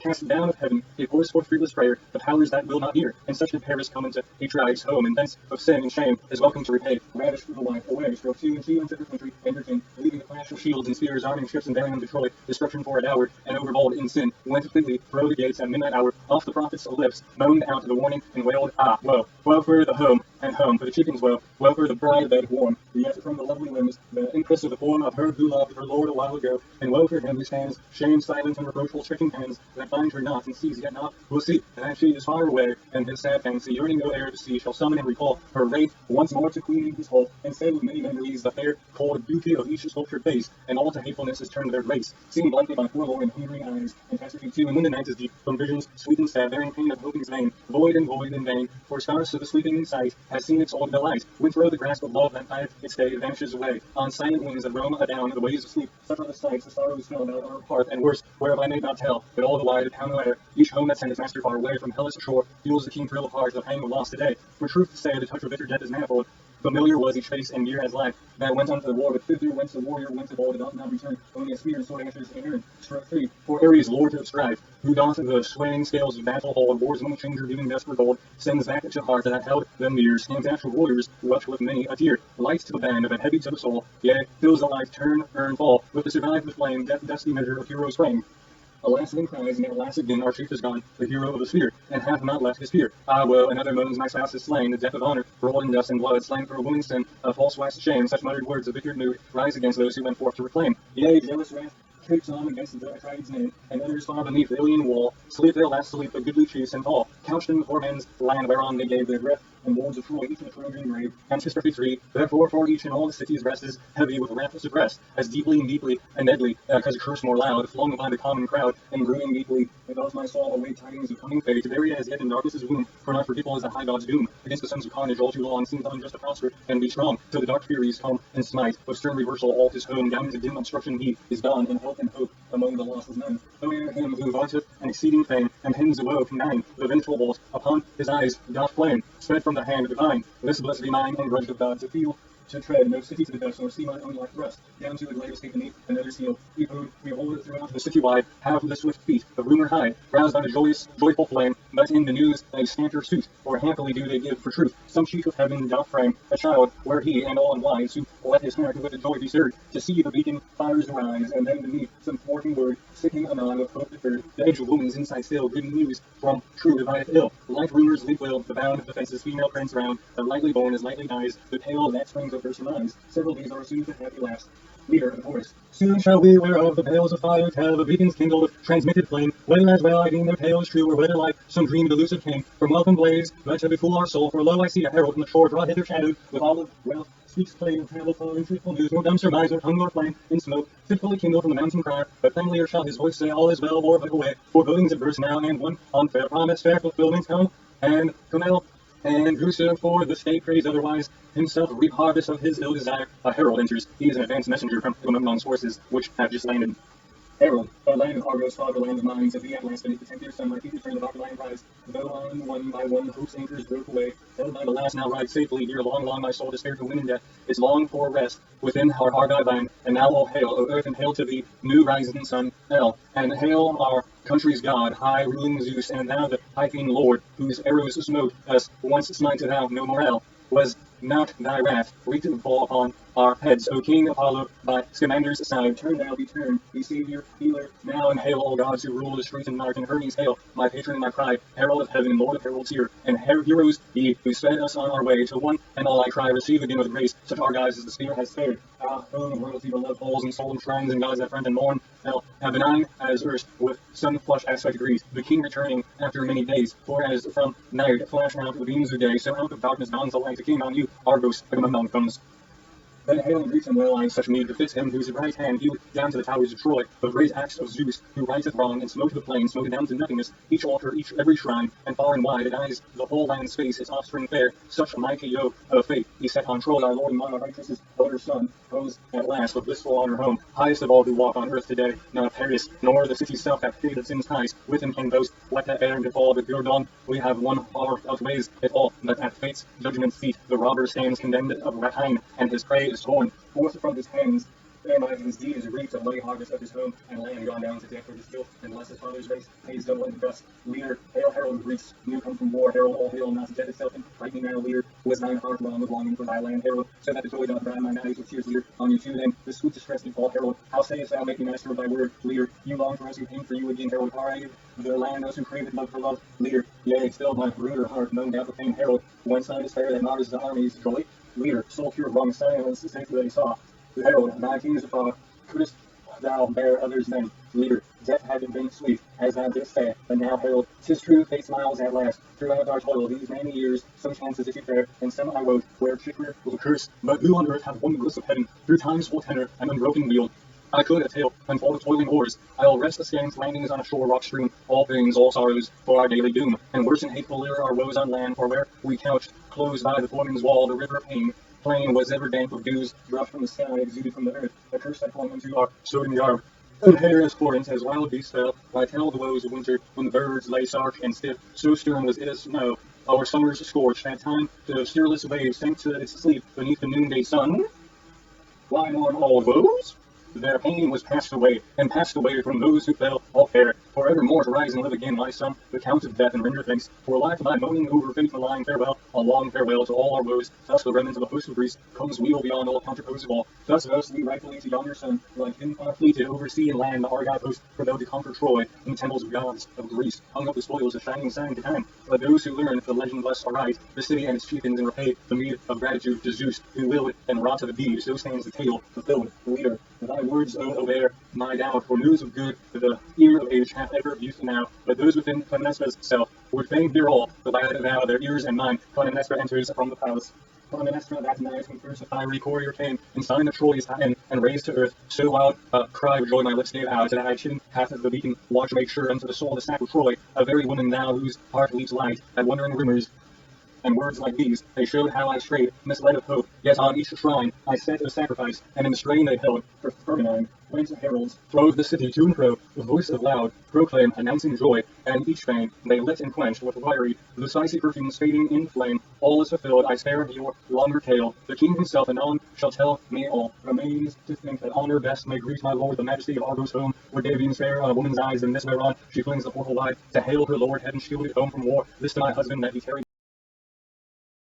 cast down of heaven, he pours forth fruitless prayer, the powers that will not hear. And such did Paris come into Atrides' home, and thence of sin and shame is welcome to repay. Ravished through the life, away, strove to and she unto her country and her king, leaving the clash of shields and spears, arming ships and bearing them to Troy, destruction for an hour, and overbold in sin, went completely through the gates at midnight hour, off the prophet's lips, moaned out the warning, and wailed, ah, woe, woe for the home, and home for the chickens woe for the bride bed warm, yet from the lovely limbs, the impress of the form of her who loved her lord a while ago, and woe for him who stands, shame, silent, and reproachful, stretching hands, that find her not, and sees yet not, will see, and that she is far away, and his sad fancy, yearning no air to see, shall summon and recall her wraith once more to queen his hall, and say with many memories the fair, cold beauty of each sculptured face, and all to hatefulness is turned their race, seen blankly by forlorn and hungering eyes, and catastrophe too, and when the night is deep, from visions sweet and sad, bearing pain of hoping's vain, void and vain, for scarce of the sleeping sight has seen its old delight, when through the grasp of love that bideth its day vanishes away, on silent wings that roam adown the ways of sleep, such are the sights, the sorrows fell about our hearth, and worse, whereof I may not tell, but all the wide town aware, each home that sent its master far away from Hellas shore, feels the keen thrill of heart, the pang of loss today, for truth to say, the touch of bitter death is manifold, familiar was each face and year as life, that went unto the war, but thither whence the warrior went of old, doth not return, only a spear and sword answers Aaron, struck free, for Ares, lord of strife, who doth the swaying scales of battle hold, war's money changer, giving desperate gold, sends back to heart that held them near, stands after warriors, who wept with many a tear, light to the band, but heavy to the soul, yea, fills the life, turn, earn, fall, with the survived the flame, death, dusty measure of heroes' frame. Alas, then cries, and alas again, our chief is gone, the hero of the sphere, and hath not left his peer. Ah, woe, another moans, my spouse is slain, the death of honor, rolled in dust and blood, slain for a woman's sin, a false wife's shame, such muttered words of bitter mood rise against those who went forth to reclaim. Yea, jealous wrath creeps on against the Atrides' name, and others far beneath the Ilian wall, sleep their last sleep, the goodly chiefs and tall, couched in the poor men's land whereon they gave their breath, and wards of Troy, each in a Trojan grave, and 53, therefore for each in all the city's breast is heavy with wrath suppressed, as deeply and deadly, as a curse more loud, flung by the common crowd, and brewing deeply, above my soul await tidings of coming fate, buried as yet in darkness' womb, for not forgetful is the high god's doom, against the sons of carnage all too long, seems unjust to prosper, and be strong, till the dark furies come and smite, with stern reversal all his home, down into dim obstruction he is gone, and health and hope among the lost is none. O ere him who vaunteth an exceeding fame, and hymns woe condign, the vengeful bolt upon his eyes doth flame, spread from the hand divine, this bliss be mine, and grudged of God, to feel, to tread no city to the dust, nor see my own life thrust, down to a glade escape beneath another's heel. We hold it throughout the city wide, have the swift feet of rumor hide, roused by the joyful flame, but in the news a scanter suit, or happily do they give for truth. Some chief of heaven doth frame a child, where he and all unwise, who let his heart with the joy be stirred, to see the beacon fires arise, and then beneath some thwarting word, sicking anon with hope deferred, the edge of woman's inside still, good news from true divideth ill. Light rumors leap will, the bound of the fences female prince round, the lightly born as lightly dies, the tale that springs of her surmise. Several days are soon to happy last. Leader of the chorus. Soon shall we whereof the bales of fire tell, the beacons kindled with transmitted flame, whether as well I deem their tale is true, or whether like some dream delusive came from welcome blaze, but to befool our soul, for lo I see a herald from the shore draw hither shadowed, with olive wealth, speaks plain of travel far and truthful news, nor dumb surmise, nor tongue nor flame, in smoke, fitfully kindled from the mountain cry, but familiar shall his voice say, all is well, or but away, forebodings adverse now, and one on fair promise, fair fulfillment come, and Camel, and whoso for the state prays otherwise, himself reap harvest of his ill desire. A herald enters. He is an advanced messenger from Agamemnon's forces, which have just landed. Herald, O land of Argos, fatherland of mine, said he at last beneath the 10th year sun, my feet returned the dark lion rise, though on one by one hope's anchors broke away, held by the last now ride safely, here long my soul despaired to win in death, is long for rest within our Argive land, and now all hail, O earth, and hail to thee, new rising sun, El, and hail our country's god, high ruling Zeus, and thou the Pythian lord, whose arrows smote us, once smite thou no more El, was not thy wrath, wreaked to fall upon our heads, O King Apollo, by Scamander's side, turn thou, be Savior, healer, now, and hail all gods who rule the street and mart, and Hermes hail, my patron and my pride, herald of heaven, and lord of heralds here, and heroes ye, who sped us on our way, to one and all I cry, receive again with grace, such Argives as the spear has spared. Ah, throne of royalty, beloved halls, and solemn shrines, and gods that friend and mourn, hell, have benign as erst, with sun-flushed aspect agrees, the king returning after many days, for as from night flash out the beams of day, so out of darkness dawns the light, the king on you, Argos, Agamemnon comes. Then hail and greet him well, I such need befits him, whose right hand hewed down to the towers of Troy, the great axe of Zeus, who righteth wrong, and smote the plain, smote it down to nothingness, each altar, every shrine, and far and wide, it eyes the whole land's face, its offspring fair, such a mighty yoke of fate, he set on Troy, our Lord and monarch, righteousness, elder son, comes at last with blissful honor home, highest of all who walk on earth today, not Paris, nor the city's self hath feared of sin's ties, with him can boast, what that errand befall, but your dawn, we have one power outweighs it all, but at fate's judgment seat, the robber stands condemned of rapine, and his prey is torn forth from his hands, And by his deeds reaped a mighty harvest of his home and land gone down to death for his guilt, and bless his father's race, pays double in the dust. Leader, hail herald of Greece, new come from war, herald all hail, not death itself, and fighting now, leader, was thine heart wrong with longing for thy land, herald, so that the joy doth dry mine eyes with tears, leader, on you too then, the sweet distress do fall, herald, how sayest thou, make me master of thy word, leader, you long for us who came for you again, herald, far I give the land, those who crave it, love for love, leader, yea, still my ruder heart, known doubt the pain, herald, whence I despair that martyrs the army's joy, leader, soul pure, wrong silence, the safety that he saw, the herald, thy kings afar, couldst thou bear others then, leader, death had been sweet, as thou didst say, but now, herald, 'tis true, fate smiles at last, throughout our toil, these many years, some chances issue fair, and some I wot, where chicory was a curse, but who on earth hath won the bliss of heaven, through time's full tenor, and unbroken wheel, I could a tale unfold of toiling oars. I'll rest askance landings on a shore rock strewn, all pains, all sorrows, for our daily doom, and worse and hateful lure our woes on land, for where we couched, close by the foreman's wall, the river of pain, plain was ever damp of dews, dropped from the sky, exuded from the earth, a curse that clung unto our soden garb. And hair as torrents, as wild beasts fell, I tell the woes of winter, when the birds lay stark and stiff, so stern was it as snow. Our summers scorched, that time the stirless waves sank to its sleep beneath the noonday sun. Why mourn all woes? Their pain was passed away, and passed away from those who fell, all fair, forevermore to rise and live again, my son, the count of death, and render thanks for life by moaning over faithful lying farewell, a long farewell to all our woes. Thus the remnant of the host of Greece comes wheel beyond all counterpose of all. Thus we rightfully to yonder son, like him far fleeted over sea and land, the Argive host, for thou to conquer Troy, in the temples of gods of Greece, hung up the spoils, a shining sign to time. Let those who learn the legend bless aright, the city and its chieftains, and repay the meed of gratitude to Zeus, who willed and wrought of the deed, so stands the tale fulfilled, the leader. Thy words, O bear my doubt, for news of good, the ear of age hath ever youth now, but those within Clytemnestra's self would fain hear all, the lad vow their ears and mine. Clytemnestra enters from the palace. Clytemnestra that night when first a fiery courier came, and signed of Troy's end, and raised to earth, so wild a cry of joy my lips gave out, that I chidden hath the beacon watch make sure unto the soul the sack of Troy, a very woman thou whose heart leaps light, at wondering rumors, and words like these, they showed how I strayed, misled of hope, yet on each shrine I set a sacrifice, and in the strain they held, for Ferdinand, whence heralds, throve the city to and fro, with voice of loud, proclaim, announcing joy, and each fane they lit and quenched with fiery, the spicy perfumes fading in flame, all is fulfilled, I spare your longer tale, the king himself anon shall tell me all, remains to think that honor best may greet my lord, the majesty of Argos home, where day beams fair on a woman's eyes, and this whereon she flings the portal wide, to hail her lord, heaven shielded home from war, this to my husband that he carried